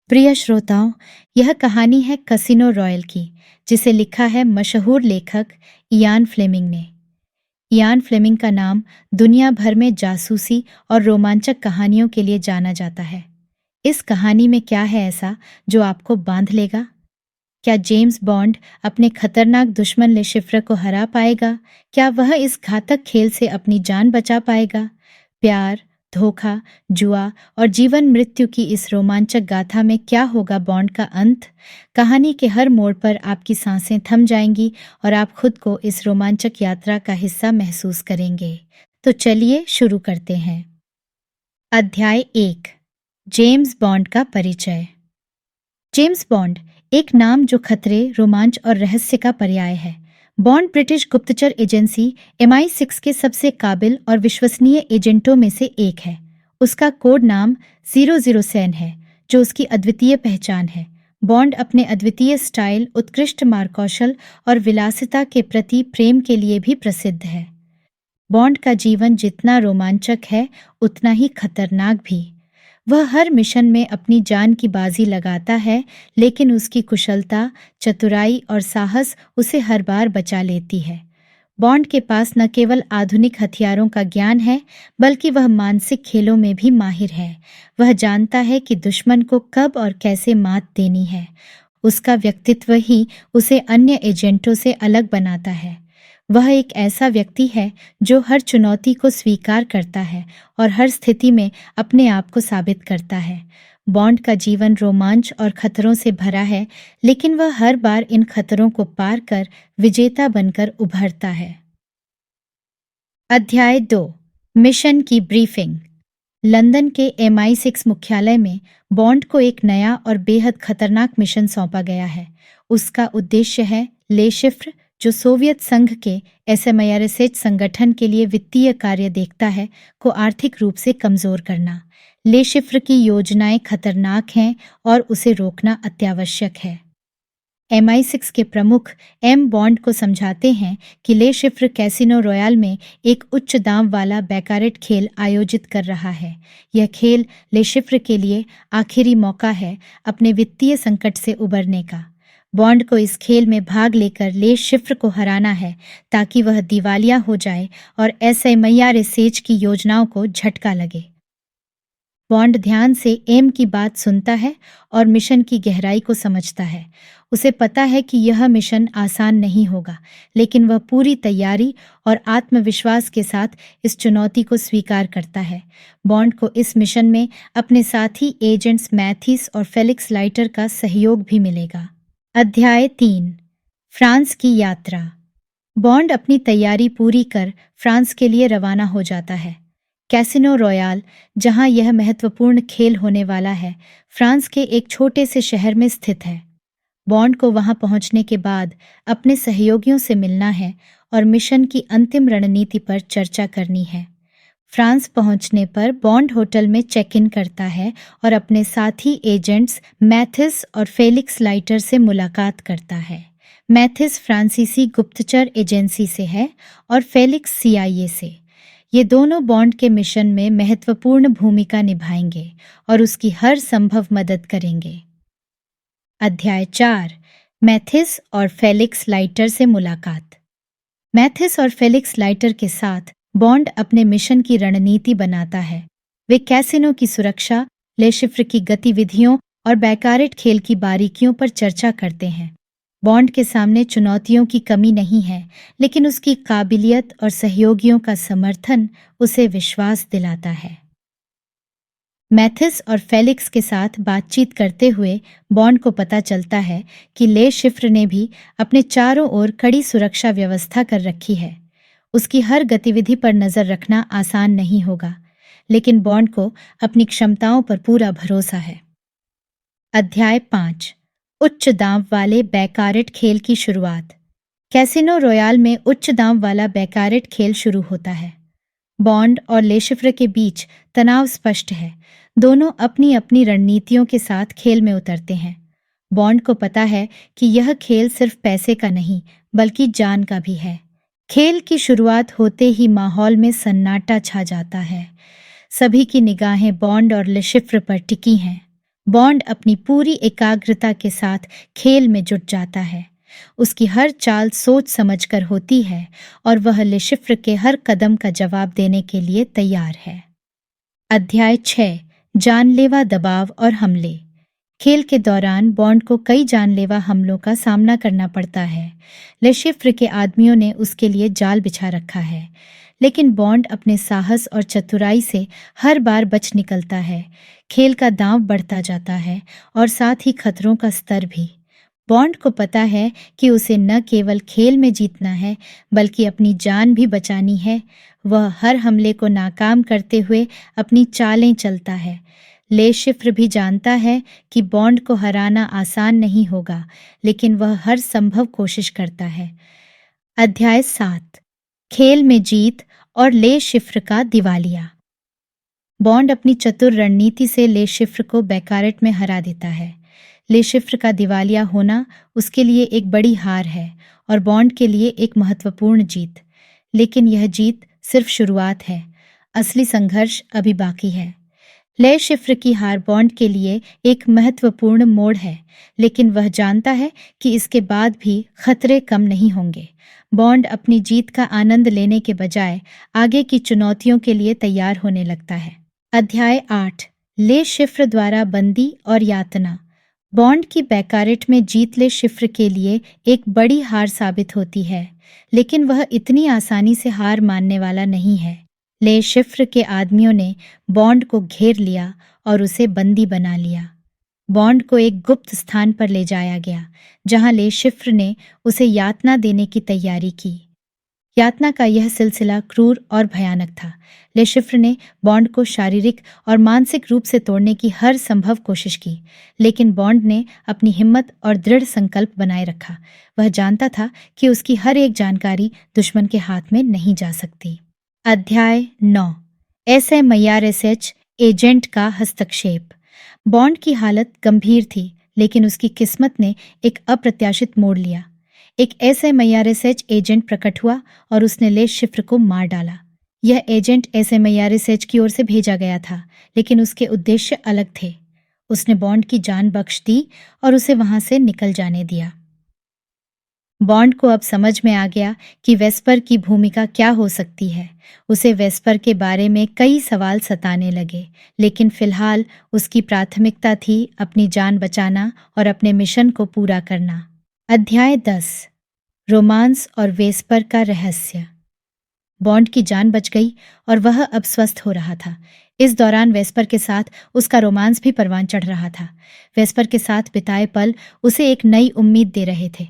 प्रिय श्रोताओं, यह कहानी है कैसीनो रॉयल की, जिसे लिखा है मशहूर लेखक इयान फ्लेमिंग ने। इयान फ्लेमिंग का नाम दुनिया भर में जासूसी और रोमांचक कहानियों के लिए जाना जाता है। इस कहानी में क्या है ऐसा जो आपको बांध लेगा? क्या जेम्स बॉन्ड अपने खतरनाक दुश्मन ले शिफ्र को हरा पाएगा? क्या वह इस घातक खेल से अपनी जान बचा पाएगा? प्यार, धोखा, जुआ और जीवन मृत्यु की इस रोमांचक गाथा में क्या होगा बॉन्ड का अंत? कहानी के हर मोड़ पर आपकी सांसें थम जाएंगी और आप खुद को इस रोमांचक यात्रा का हिस्सा महसूस करेंगे। तो चलिए शुरू करते हैं। अध्याय 1। जेम्स बॉन्ड का परिचय। जेम्स बॉन्ड एक नाम जो खतरे, रोमांच और रहस्य का पर्याय है। बॉन्ड ब्रिटिश गुप्तचर एजेंसी MI6 के सबसे काबिल और विश्वसनीय एजेंटों में से एक है। उसका कोड नाम 007 है, जो उसकी अद्वितीय पहचान है। बॉन्ड अपने अद्वितीय स्टाइल, उत्कृष्ट मार्गकौशल और विलासिता के प्रति प्रेम के लिए भी प्रसिद्ध है। बॉन्ड का जीवन जितना रोमांचक है, उतना ही खतरनाक भी। वह हर मिशन में अपनी जान की बाजी लगाता है, लेकिन उसकी कुशलता, चतुराई और साहस उसे हर बार बचा लेती है। बॉन्ड के पास न केवल आधुनिक हथियारों का ज्ञान है, बल्कि वह मानसिक खेलों में भी माहिर है। वह जानता है कि दुश्मन को कब और कैसे मात देनी है। उसका व्यक्तित्व ही उसे अन्य एजेंटों से अलग बनाता है। वह एक ऐसा व्यक्ति है जो हर चुनौती को स्वीकार करता है और हर स्थिति में अपने आप को साबित करता है। बॉन्ड का जीवन रोमांच और खतरों से भरा है, लेकिन वह हर बार इन खतरों को पार कर विजेता बनकर उभरता है। अध्याय 2। मिशन की ब्रीफिंग। लंदन के MI6 मुख्यालय में बॉन्ड को एक नया और बेहद खतरनाक मिशन सौंपा गया है। उसका उद्देश्य है ले शिफ्र, जो सोवियत संघ के SMIRSH संगठन के लिए वित्तीय कार्य देखता है, को आर्थिक रूप से कमजोर करना। ले शिफ्र की योजनाएं खतरनाक हैं और उसे रोकना अत्यावश्यक है। MI6 के प्रमुख बॉन्ड को समझाते हैं कि ले शिफ्र कैसीनो रॉयल में एक उच्च दांव वाला बैकारेट खेल आयोजित कर रहा है। यह खेल ले शिफ्र के लिए आखिरी मौका है अपने वित्तीय संकट से उबरने का। बॉन्ड को इस खेल में भाग लेकर ले शिफ्र को हराना है, ताकि वह दिवालिया हो जाए और SMIRSH की योजनाओं को झटका लगे। बॉन्ड ध्यान से एम की बात सुनता है और मिशन की गहराई को समझता है। उसे पता है कि यह मिशन आसान नहीं होगा, लेकिन वह पूरी तैयारी और आत्मविश्वास के साथ इस चुनौती को स्वीकार करता है। बॉन्ड को इस मिशन में अपने साथी एजेंट्स मैथिस और फेलिक्स लाइटर का सहयोग भी मिलेगा। अध्याय 3। फ्रांस की यात्रा। बॉन्ड अपनी तैयारी पूरी कर फ्रांस के लिए रवाना हो जाता है। कैसीनो रॉयल, जहां यह महत्वपूर्ण खेल होने वाला है, फ्रांस के एक छोटे से शहर में स्थित है। बॉन्ड को वहां पहुंचने के बाद अपने सहयोगियों से मिलना है और मिशन की अंतिम रणनीति पर चर्चा करनी है। फ्रांस पहुंचने पर बॉन्ड होटल में चेक इन करता है और अपने साथी एजेंट्स मैथिस और फेलिक्स लाइटर से मुलाकात करता है। मैथिस फ्रांसीसी गुप्तचर एजेंसी से है और फेलिक्स CIA से। ये दोनों बॉन्ड के मिशन में महत्वपूर्ण भूमिका निभाएंगे और उसकी हर संभव मदद करेंगे। अध्याय 4। मैथिस और फेलिक्स लाइटर से मुलाकात। मैथिस और फेलिक्स लाइटर के साथ बॉन्ड अपने मिशन की रणनीति बनाता है। वे कैसीनो की सुरक्षा, ले शिफ्र की गतिविधियों और बैकारेट खेल की बारीकियों पर चर्चा करते हैं। बॉन्ड के सामने चुनौतियों की कमी नहीं है, लेकिन उसकी काबिलियत और सहयोगियों का समर्थन उसे विश्वास दिलाता है। मैथिस और फेलिक्स के साथ बातचीत करते हुए बॉन्ड को पता चलता है कि ले शिफ्र ने भी अपने चारों ओर कड़ी सुरक्षा व्यवस्था कर रखी है। उसकी हर गतिविधि पर नजर रखना आसान नहीं होगा, लेकिन बॉन्ड को अपनी क्षमताओं पर पूरा भरोसा है। अध्याय 5। उच्च दांव वाले बैकारेट खेल की शुरुआत। कैसीनो रॉयल में उच्च दांव वाला बैकारेट खेल शुरू होता है। बॉन्ड और ले शिफ्र के बीच तनाव स्पष्ट है। दोनों अपनी अपनी रणनीतियों के साथ खेल में उतरते हैं। बॉन्ड को पता है कि यह खेल सिर्फ पैसे का नहीं, बल्कि जान का भी है। खेल की शुरुआत होते ही माहौल में सन्नाटा छा जाता है। सभी की निगाहें बॉन्ड और ले शिफ्र पर टिकी हैं। बॉन्ड अपनी पूरी एकाग्रता के साथ खेल में जुट जाता है। उसकी हर चाल सोच समझकर होती है और वह लेशिफ्र के हर कदम का जवाब देने के लिए तैयार है। अध्याय 6 जानलेवा दबाव और हमले। खेल के दौरान बॉन्ड को कई जानलेवा हमलों का सामना करना पड़ता है। लेशिफ्र के आदमियों ने उसके लिए जाल बिछा रखा है, लेकिन बॉन्ड अपने साहस और चतुराई से हर बार बच निकलता है। खेल का दांव बढ़ता जाता है और साथ ही खतरों का स्तर भी। बॉन्ड को पता है कि उसे न केवल खेल में जीतना है, बल्कि अपनी जान भी बचानी है। वह हर हमले को नाकाम करते हुए अपनी चालें चलता है। लेशिफ्र भी जानता है कि बॉन्ड को हराना आसान नहीं होगा, लेकिन वह हर संभव कोशिश करता है। अध्याय 7 खेल में जीत और लेशिफ्र का दिवालिया। बॉन्ड अपनी चतुर रणनीति से लेशिफ्र को बैकारेट में हरा देता है। लेशिफ्र का दिवालिया होना उसके लिए एक बड़ी हार है और बॉन्ड के लिए एक महत्वपूर्ण जीत। लेकिन यह जीत सिर्फ शुरुआत है। असली संघर्ष अभी बाकी है। लेशिफ्र की हार बॉन्ड के लिए एक महत्वपूर्ण मोड़ है, लेकिन वह जानता है कि इसके बाद भी खतरे कम नहीं होंगे। बॉन्ड अपनी जीत का आनंद लेने के बजाय आगे की चुनौतियों के लिए तैयार होने लगता है। अध्याय 8 लेशिफ्र द्वारा बंदी और यातना। बॉन्ड की बैकारेट में जीत लेशिफ्र के लिए एक बड़ी हार साबित होती है, लेकिन वह इतनी आसानी से हार मानने वाला नहीं है। लेशिफ्र के आदमियों ने बॉन्ड को घेर लिया और उसे बंदी बना लिया। बॉन्ड को एक गुप्त स्थान पर ले जाया गया, जहां लेशिफ्र ने उसे यातना देने की तैयारी की। यातना का यह सिलसिला क्रूर और भयानक था। लेशिफ्र ने बॉन्ड को शारीरिक और मानसिक रूप से तोड़ने की हर संभव कोशिश की, लेकिन बॉन्ड ने अपनी हिम्मत और दृढ़ संकल्प बनाए रखा। वह जानता था कि उसकी हर एक जानकारी दुश्मन के हाथ में नहीं जा सकती। अध्याय 9 SMIRSH एजेंट का हस्तक्षेप। बॉन्ड की हालत गंभीर थी, लेकिन उसकी किस्मत ने एक अप्रत्याशित मोड़ लिया। एक SMIRSH एजेंट प्रकट हुआ और उसने लेशिफ्र को मार डाला। यह एजेंट SMIRSH की ओर से भेजा गया था, लेकिन उसके उद्देश्य अलग थे। उसने बॉन्ड की जान बख्श दी और उसे वहां से निकल जाने दिया। बॉन्ड को अब समझ में आ गया कि वेस्पर की भूमिका क्या हो सकती है। उसे वेस्पर के बारे में कई सवाल सताने लगे, लेकिन फिलहाल उसकी प्राथमिकता थी अपनी जान बचाना और अपने मिशन को पूरा करना। अध्याय 10 रोमांस और वेस्पर का रहस्य। बॉन्ड की जान बच गई और वह अब स्वस्थ हो रहा था। इस दौरान वेस्पर के साथ उसका रोमांस भी परवान चढ़ रहा था। वेस्पर के साथ बिताए पल उसे एक नई उम्मीद दे रहे थे।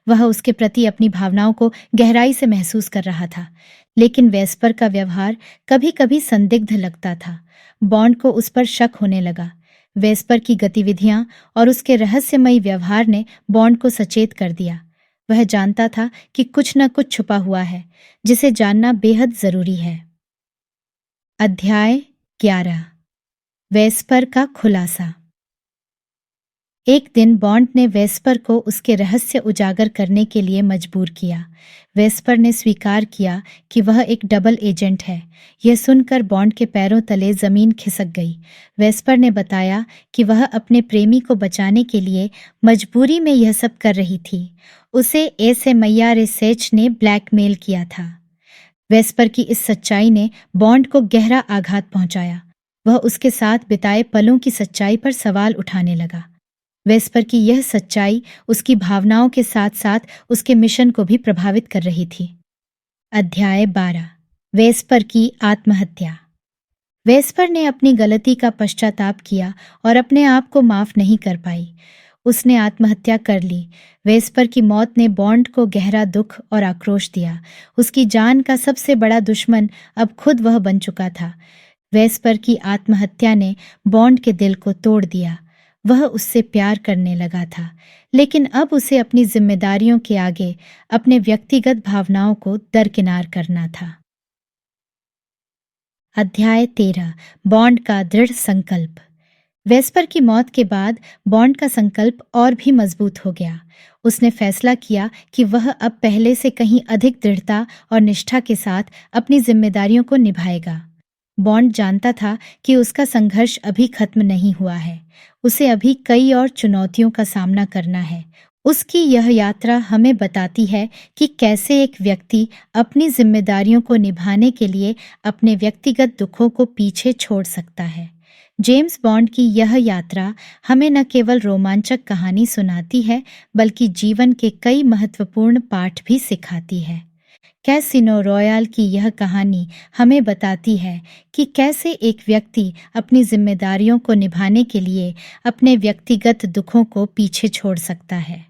वह उसके प्रति अपनी भावनाओं को गहराई से महसूस कर रहा था, लेकिन वेस्पर का व्यवहार कभी कभी संदिग्ध लगता था। बॉन्ड को उस पर शक होने लगा। वेस्पर की गतिविधियां और उसके रहस्यमयी व्यवहार ने बॉन्ड को सचेत कर दिया। वह जानता था कि कुछ न कुछ छुपा हुआ है, जिसे जानना बेहद जरूरी है। अध्याय 11 वेस्पर का खुलासा। एक दिन बॉन्ड ने वेस्पर को उसके रहस्य उजागर करने के लिए मजबूर किया। वेस्पर ने स्वीकार किया कि वह एक डबल एजेंट है। यह सुनकर बॉन्ड के पैरों तले जमीन खिसक गई। वेस्पर ने बताया कि वह अपने प्रेमी को बचाने के लिए मजबूरी में यह सब कर रही थी। उसे SMIRSH ने ब्लैकमेल किया था। वेस्पर की इस सच्चाई ने बॉन्ड को गहरा आघात पहुंचाया। वह उसके साथ बिताए पलों की सच्चाई पर सवाल उठाने लगा। वेस्पर की यह सच्चाई उसकी भावनाओं के साथ साथ उसके मिशन को भी प्रभावित कर रही थी। अध्याय 12 वेस्पर की आत्महत्या। वेस्पर ने अपनी गलती का पश्चाताप किया और अपने आप को माफ नहीं कर पाई। उसने आत्महत्या कर ली। वेस्पर की मौत ने बॉन्ड को गहरा दुख और आक्रोश दिया। उसकी जान का सबसे बड़ा दुश्मन अब खुद वह बन चुका था। वेस्पर की आत्महत्या ने बॉन्ड के दिल को तोड़ दिया। वह उससे प्यार करने लगा था, लेकिन अब उसे अपनी जिम्मेदारियों के आगे अपने व्यक्तिगत भावनाओं को दरकिनार करना था। अध्याय 13 बॉन्ड का दृढ़ संकल्प। वेस्पर की मौत के बाद बॉन्ड का संकल्प और भी मजबूत हो गया। उसने फैसला किया कि वह अब पहले से कहीं अधिक दृढ़ता और निष्ठा के साथ अपनी जिम्मेदारियों को निभाएगा। बॉन्ड जानता था कि उसका संघर्ष अभी खत्म नहीं हुआ है। उसे अभी कई और चुनौतियों का सामना करना है। उसकी यह यात्रा हमें बताती है कि कैसे एक व्यक्ति अपनी जिम्मेदारियों को निभाने के लिए अपने व्यक्तिगत दुखों को पीछे छोड़ सकता है। जेम्स बॉन्ड की यह यात्रा हमें न केवल रोमांचक कहानी सुनाती है, बल्कि जीवन के कई महत्वपूर्ण पाठ भी सिखाती है। कैसिनो रॉयल की यह कहानी हमें बताती है कि कैसे एक व्यक्ति अपनी जिम्मेदारियों को निभाने के लिए अपने व्यक्तिगत दुखों को पीछे छोड़ सकता है।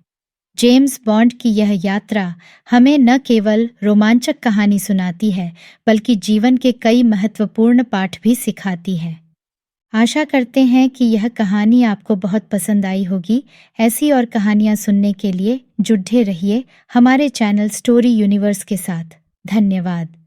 जेम्स बॉन्ड की यह यात्रा हमें न केवल रोमांचक कहानी सुनाती है, बल्कि जीवन के कई महत्वपूर्ण पाठ भी सिखाती है। आशा करते हैं कि यह कहानी आपको बहुत पसंद आई होगी। ऐसी और कहानियाँ सुनने के लिए जुड़े रहिए हमारे चैनल स्टोरी यूनिवर्स के साथ। धन्यवाद।